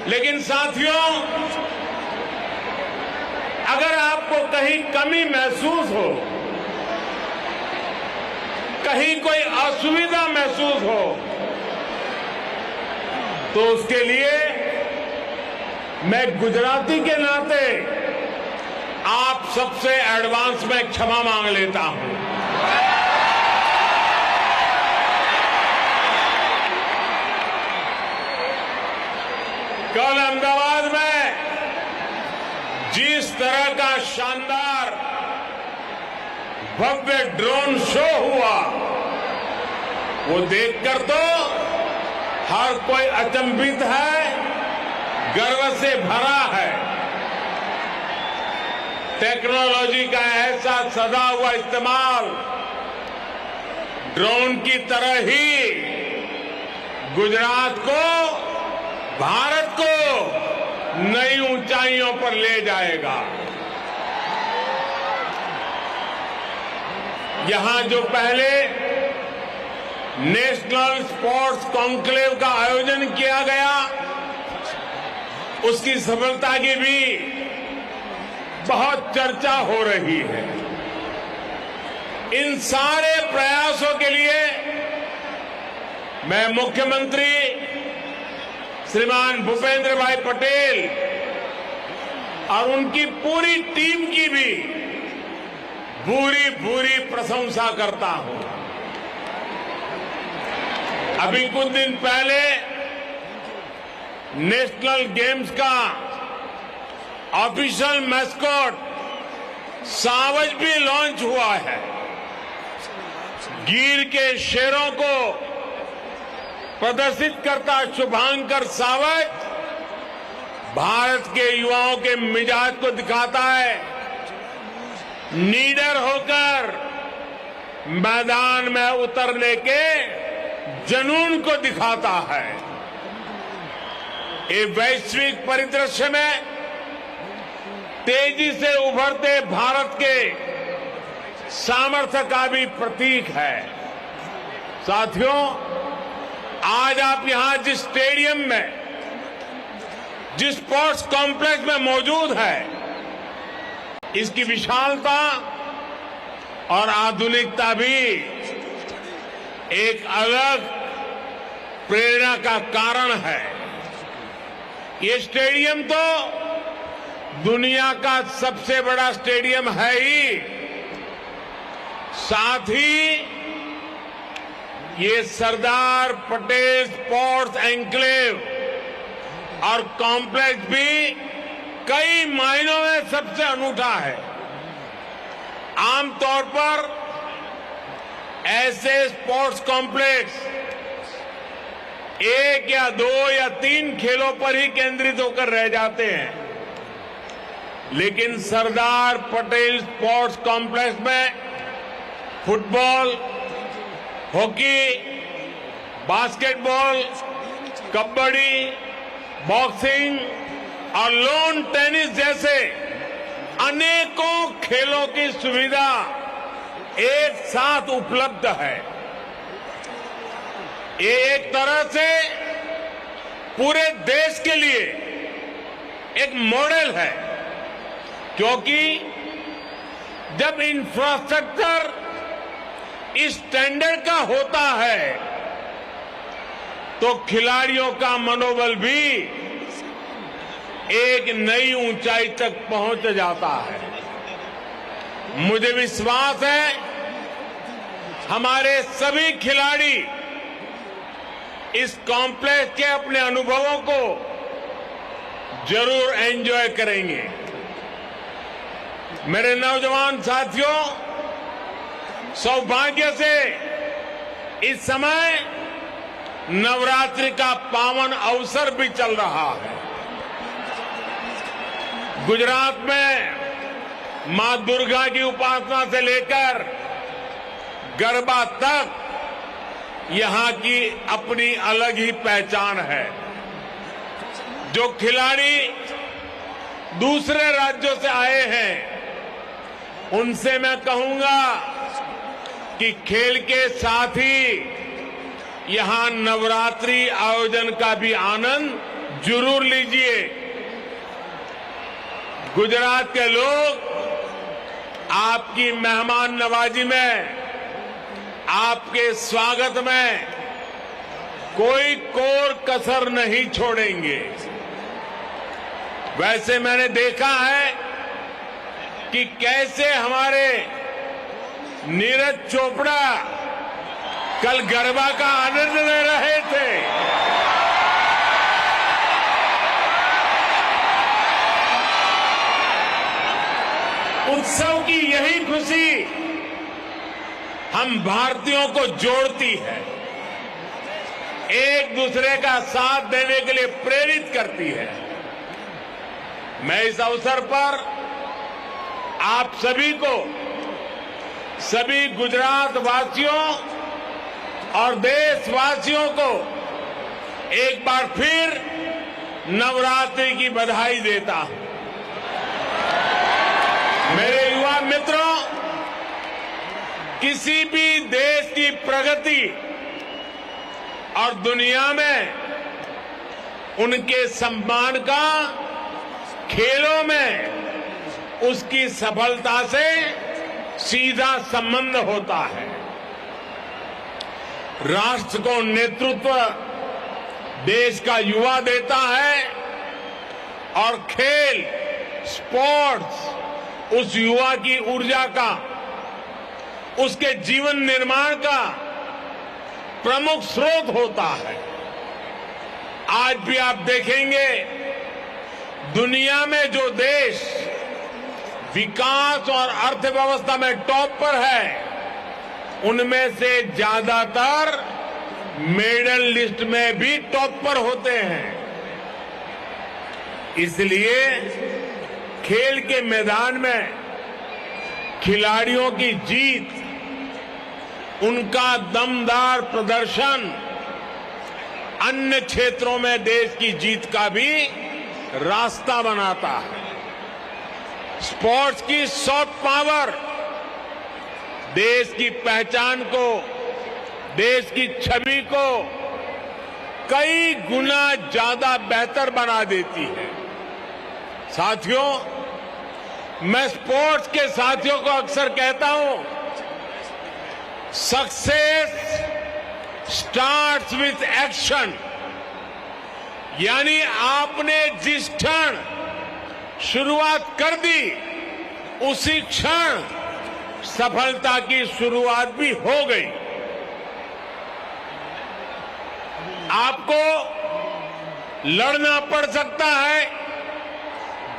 लेकिन साथियों, अगर आपको कहीं कमी महसूस हो, कहीं कोई असुविधा महसूस हो, तो उसके लिए मैं गुजराती के नाते आप सबसे एडवांस में क्षमा मांग लेता हूं। कल अहमदाबाद में जिस तरह का शानदार भव्य ड्रोन शो हुआ, वो देखकर तो हर कोई अचंभित है, गर्व से भरा है। टेक्नोलॉजी का ऐसा सदा हुआ इस्तेमाल ड्रोन की तरह ही गुजरात को, भारत को नई ऊंचाइयों पर ले जाएगा। यहां जो पहले नेशनल स्पोर्ट्स कॉन्क्लेव का आयोजन किया गया, उसकी सफलता की भी बहुत चर्चा हो रही है। इन सारे प्रयासों के लिए मैं मुख्यमंत्री श्रीमान भूपेंद्र भाई पटेल और उनकी पूरी टीम की भी भूरी प्रशंसा करता हूं। अभी कुछ दिन पहले नेशनल गेम्स का ऑफिशियल मैस्कॉट सावज भी लॉन्च हुआ है। गिर के शेरों को प्रदर्शित करता शुभांकर सावज भारत के युवाओं के मिजाज को दिखाता है, निडर होकर मैदान में उतरने के जुनून को दिखाता है। ये वैश्विक परिदृश्य में तेजी से उभरते भारत के सामर्थ्य का भी प्रतीक है। साथियों, आज आप यहां जिस स्टेडियम में, जिस स्पोर्ट्स कॉम्प्लेक्स में मौजूद है, इसकी विशालता और आधुनिकता भी एक अलग प्रेरणा का कारण है। ये स्टेडियम तो दुनिया का सबसे बड़ा स्टेडियम है ही, साथ ही ये सरदार पटेल स्पोर्ट्स एन्क्लेव और कॉम्प्लेक्स भी कई मायनों में सबसे अनूठा है। आमतौर पर ऐसे स्पोर्ट्स कॉम्प्लेक्स एक या दो या तीन खेलों पर ही केंद्रित होकर रह जाते हैं, लेकिन सरदार पटेल स्पोर्ट्स कॉम्प्लेक्स में football, hockey, basketball, kabaddi, boxing और लॉन टेनिस जैसे अनेकों खेलों की सुविधा एक साथ उपलब्ध है। ये एक तरह से पूरे देश के लिए एक मॉडल है, क्योंकि जब इंफ्रास्ट्रक्चर इस स्टैंडर्ड का होता है तो खिलाड़ियों का मनोबल भी एक नई ऊंचाई तक पहुंच जाता है। मुझे विश्वास है हमारे सभी खिलाड़ी इस कॉम्प्लेक्स के अपने अनुभवों को जरूर एंजॉय करेंगे। मेरे नौजवान साथियों, सौभाग्य से इस समय नवरात्रि का पावन अवसर भी चल रहा है। गुजरात में मां दुर्गा की उपासना से लेकर गरबा तक यहां की अपनी अलग ही पहचान है। जो खिलाड़ी दूसरे राज्यों से आए हैं, उनसे मैं कहूंगा कि खेल के साथ ही यहां नवरात्रि आयोजन का भी आनंद जरूर लीजिए। गुजरात के लोग आपकी मेहमान नवाजी में, आपके स्वागत में कोई कोर कसर नहीं छोड़ेंगे। वैसे मैंने देखा है कि कैसे हमारे नीरज चोपड़ा कल गरबा का आनंद ले रहे थे। उत्सव की यही खुशी हम भारतीयों को जोड़ती है, एक दूसरे का साथ देने के लिए प्रेरित करती है। मैं इस अवसर पर आप सभी को, सभी गुजरात वासियों और देशवासियों को एक बार फिर नवरात्रि की बधाई देता हूं। मेरे युवा मित्रों, किसी भी देश की प्रगति और दुनिया में उनके सम्मान का खेलों में उसकी सफलता से सीधा संबंध होता है। राष्ट्र को नेतृत्व देश का युवा देता है और खेल, स्पोर्ट्स उस युवा की ऊर्जा का, उसके जीवन निर्माण का प्रमुख स्रोत होता है। आज भी आप देखेंगे दुनिया में जो देश विकास और अर्थव्यवस्था में टॉप पर है, उनमें से ज्यादातर मेडल लिस्ट में भी टॉप पर होते हैं। इसलिए खेल के मैदान में खिलाड़ियों की जीत, उनका दमदार प्रदर्शन अन्य क्षेत्रों में देश की जीत का भी रास्ता बनाता है। स्पोर्ट्स की सॉफ्ट पावर देश की पहचान को, देश की छवि को कई गुना ज्यादा बेहतर बना देती है। साथियों, मैं स्पोर्ट्स के साथियों को अक्सर कहता हूं, सक्सेस स्टार्ट्स विथ एक्शन। यानी आपने जिस क्षण शुरुआत कर दी, उसी क्षण सफलता की शुरुआत भी हो गई। आपको लड़ना पड़ सकता है,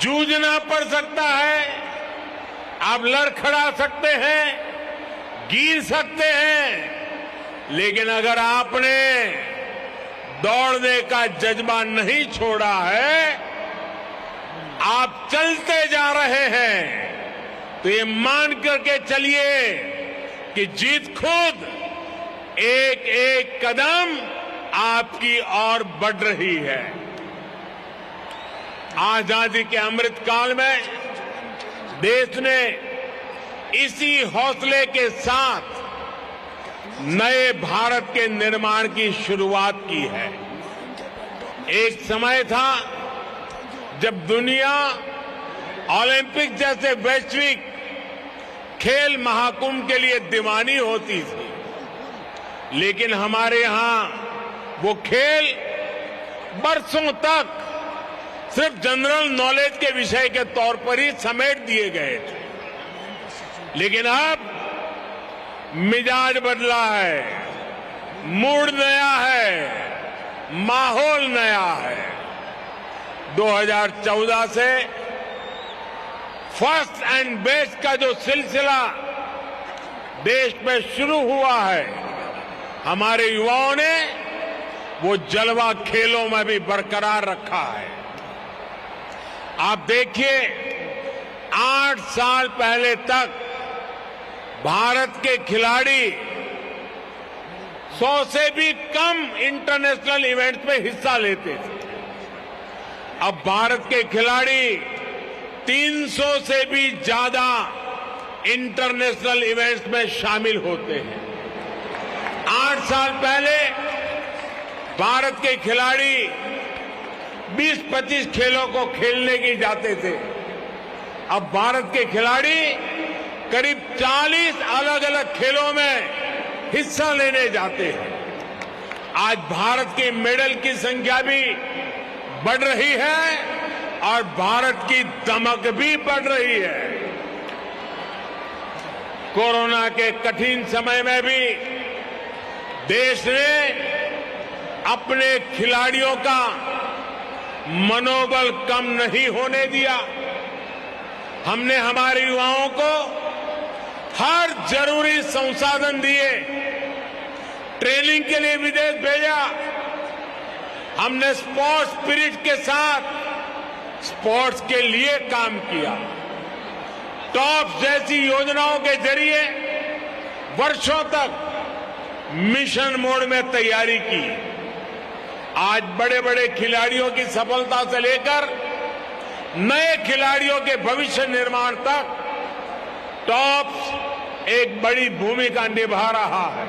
जूझना पड़ सकता है, आप लड़खड़ा सकते हैं, गिर सकते हैं, लेकिन अगर आपने दौड़ने का जज्बा नहीं छोड़ा है, आप चलते जा रहे हैं, तो ये मान करके चलिए कि जीत खुद एक एक कदम आपकी ओर बढ़ रही है। आजादी के अमृत काल में देश ने इसी हौसले के साथ नए भारत के निर्माण की शुरुआत की है। एक समय था जब दुनिया ओलंपिक जैसे वैश्विक खेल महाकुंभ के लिए दीवानी होती थी, लेकिन हमारे यहां वो खेल बरसों तक सिर्फ जनरल नॉलेज के विषय के तौर पर ही समेट दिए गए थे। लेकिन अब मिजाज बदला है, मूड नया है, माहौल नया है। 2014 से फर्स्ट एंड बेस्ट का जो सिलसिला देश में शुरू हुआ है, हमारे युवाओं ने वो जलवा खेलों में भी बरकरार रखा है। आप देखिए, 8 साल पहले तक भारत के खिलाड़ी 100 से भी कम इंटरनेशनल इवेंट्स में हिस्सा लेते थे। अब भारत के खिलाड़ी 300 से भी ज्यादा इंटरनेशनल इवेंट्स में शामिल होते हैं। 8 साल पहले भारत के खिलाड़ी 20-25 खेलों को खेलने के जाते थे। अब भारत के खिलाड़ी करीब 40 अलग अलग खेलों में हिस्सा लेने जाते हैं। आज भारत के मेडल की संख्या भी बढ़ रही है और भारत की दमक भी बढ़ रही है। कोरोना के कठिन समय में भी देश ने अपने खिलाड़ियों का मनोबल कम नहीं होने दिया। हमने हमारे युवाओं को हर जरूरी संसाधन दिए, ट्रेनिंग के लिए विदेश भेजा। हमने स्पोर्ट्स स्पिरिट के साथ स्पोर्ट्स के लिए काम किया। टॉप्स जैसी योजनाओं के जरिए वर्षों तक मिशन मोड में तैयारी की। आज बड़े बड़े खिलाड़ियों की सफलता से लेकर नए खिलाड़ियों के भविष्य निर्माण तक टॉप्स एक बड़ी भूमिका निभा रहा है।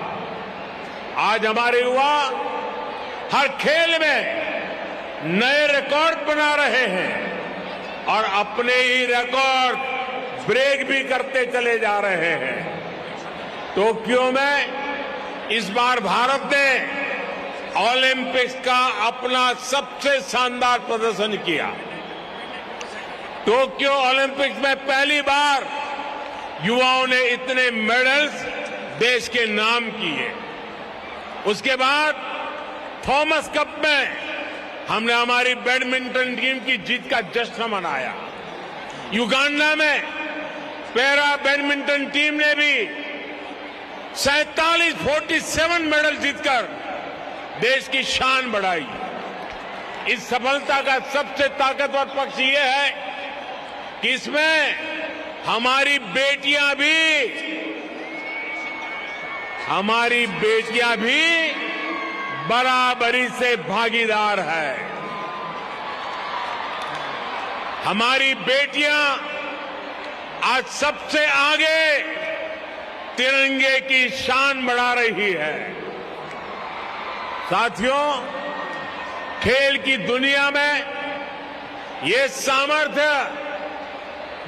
आज हमारे युवा हर खेल में नए रिकॉर्ड बना रहे हैं और अपने ही रिकॉर्ड ब्रेक भी करते चले जा रहे हैं। टोक्यो में इस बार भारत ने ओलंपिक्स का अपना सबसे शानदार प्रदर्शन किया। टोक्यो ओलंपिक्स में पहली बार युवाओं ने इतने मेडल्स देश के नाम किए। उसके बाद थॉमस कप में हमने हमारी बैडमिंटन टीम की जीत का जश्न मनाया। युगांडा में पैरा बैडमिंटन टीम ने भी 47 मेडल जीतकर देश की शान बढ़ाई। इस सफलता का सबसे ताकतवर पक्ष यह है कि इसमें हमारी बेटियां भी बराबरी से भागीदार है। हमारी बेटियां आज सबसे आगे तिरंगे की शान बढ़ा रही है। साथियों, खेल की दुनिया में ये सामर्थ्य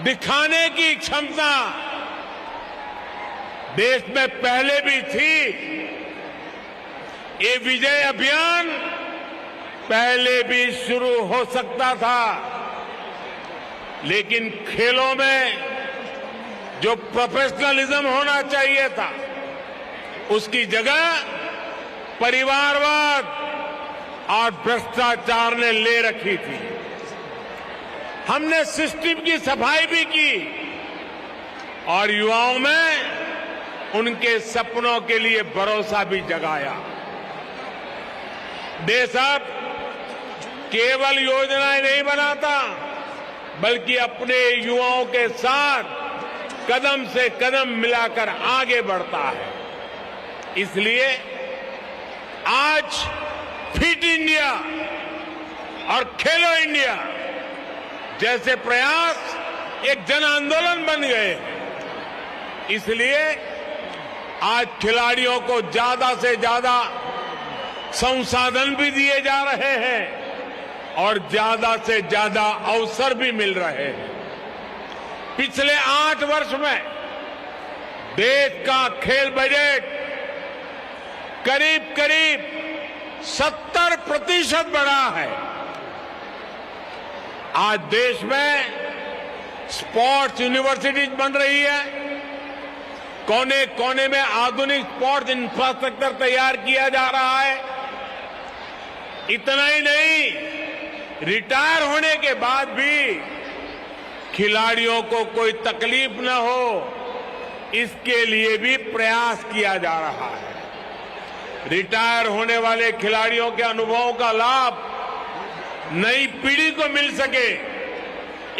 दिखाने की क्षमता देश में पहले भी थी। ये विजय अभियान पहले भी शुरू हो सकता था, लेकिन खेलों में जो प्रोफेशनलिज्म होना चाहिए था उसकी जगह परिवारवाद और भ्रष्टाचार ने ले रखी थी। हमने सिस्टम की सफाई भी की और युवाओं में उनके सपनों के लिए भरोसा भी जगाया। देश अब केवल योजनाएं नहीं बनाता, बल्कि अपने युवाओं के साथ कदम से कदम मिलाकर आगे बढ़ता है। इसलिए आज फिट इंडिया और खेलो इंडिया जैसे प्रयास एक जन आंदोलन बन गए हैं। इसलिए आज खिलाड़ियों को ज्यादा से ज्यादा संसाधन भी दिए जा रहे हैं और ज्यादा से ज्यादा अवसर भी मिल रहे हैं। पिछले 8 वर्ष में देश का खेल बजट करीब 70% बढ़ा है। आज देश में स्पोर्ट्स यूनिवर्सिटीज बन रही है। कोने कोने में आधुनिक स्पोर्ट्स इंफ्रास्ट्रक्चर तैयार किया जा रहा है। इतना ही नहीं, रिटायर होने के बाद भी खिलाड़ियों को कोई तकलीफ न हो, इसके लिए भी प्रयास किया जा रहा है। रिटायर होने वाले खिलाड़ियों के अनुभवों का लाभ नई पीढ़ी को मिल सके,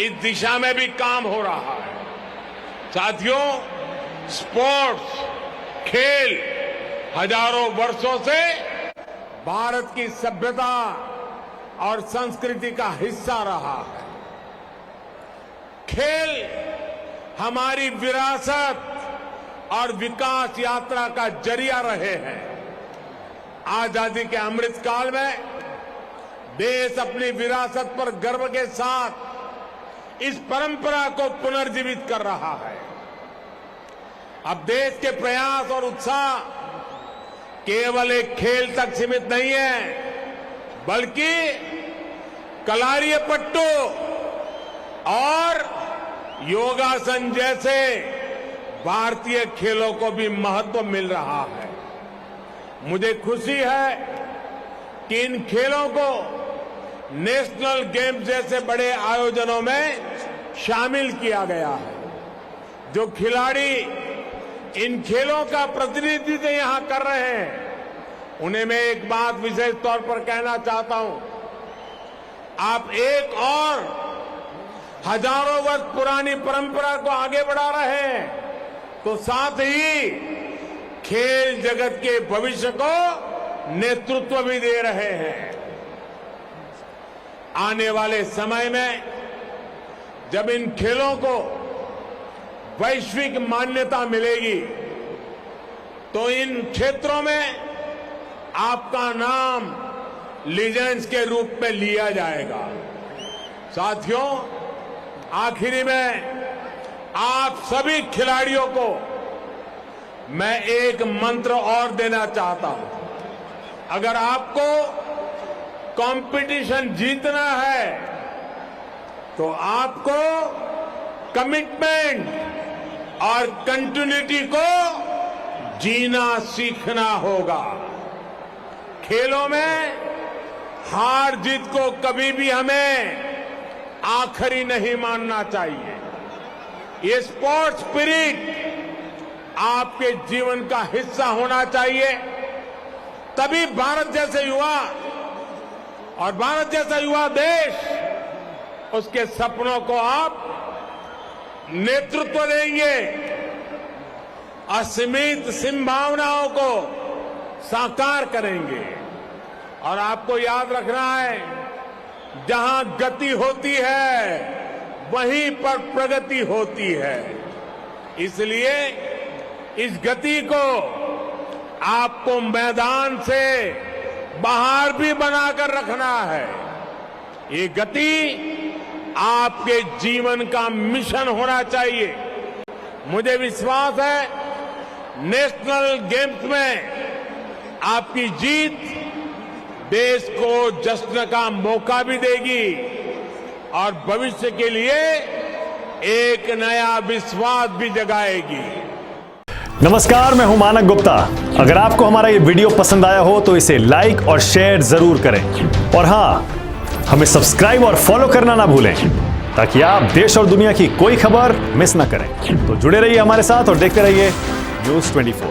इस दिशा में भी काम हो रहा है। साथियों, स्पोर्ट्स, खेल हजारों वर्षों से भारत की सभ्यता और संस्कृति का हिस्सा रहा है। खेल हमारी विरासत और विकास यात्रा का जरिया रहे हैं। आजादी के अमृत काल में देश अपनी विरासत पर गर्व के साथ इस परंपरा को पुनर्जीवित कर रहा है। अब देश के प्रयास और उत्साह केवल एक खेल तक सीमित नहीं है, बल्कि कलारीपयट्टू और योगासन जैसे भारतीय खेलों को भी महत्व मिल रहा है। मुझे खुशी है कि इन खेलों को नेशनल गेम्स जैसे बड़े आयोजनों में शामिल किया गया है। जो खिलाड़ी इन खेलों का प्रतिनिधित्व यहां कर रहे हैं, उन्हें मैं एक बात विशेष तौर पर कहना चाहता हूं। आप एक और हजारों वर्ष पुरानी परंपरा को आगे बढ़ा रहे हैं, तो साथ ही खेल जगत के भविष्य को नेतृत्व भी दे रहे हैं। आने वाले समय में जब इन खेलों को वैश्विक मान्यता मिलेगी, तो इन क्षेत्रों में आपका नाम लीजेंड्स के रूप में लिया जाएगा। साथियों, आखिरी में आप सभी खिलाड़ियों को मैं एक मंत्र और देना चाहता हूं। अगर आपको कंपटीशन जीतना है, तो आपको कमिटमेंट और कंटिन्यूटी को जीना सीखना होगा। खेलों में हार जीत को कभी भी हमें आखिरी नहीं मानना चाहिए। ये स्पोर्ट्स स्पिरिट आपके जीवन का हिस्सा होना चाहिए। तभी भारत जैसे युवा और भारत जैसा युवा देश, उसके सपनों को आप नेतृत्व देंगे, असीमित संभावनाओं को साकार करेंगे। और आपको याद रखना है, जहां गति होती है वहीं पर प्रगति होती है। इसलिए इस गति को आपको मैदान से बाहर भी बनाकर रखना है। ये गति आपके जीवन का मिशन होना चाहिए। मुझे विश्वास है, नेशनल गेम्स में आपकी जीत देश को जश्न का मौका भी देगी और भविष्य के लिए एक नया विश्वास भी जगाएगी। नमस्कार, मैं हूं मानक गुप्ता। अगर आपको हमारा ये वीडियो पसंद आया हो तो इसे लाइक और शेयर जरूर करें, और हां, हमें सब्सक्राइब और फॉलो करना ना भूलें, ताकि आप देश और दुनिया की कोई खबर मिस ना करें। तो जुड़े रहिए हमारे साथ और देखते रहिए न्यूज़ 24।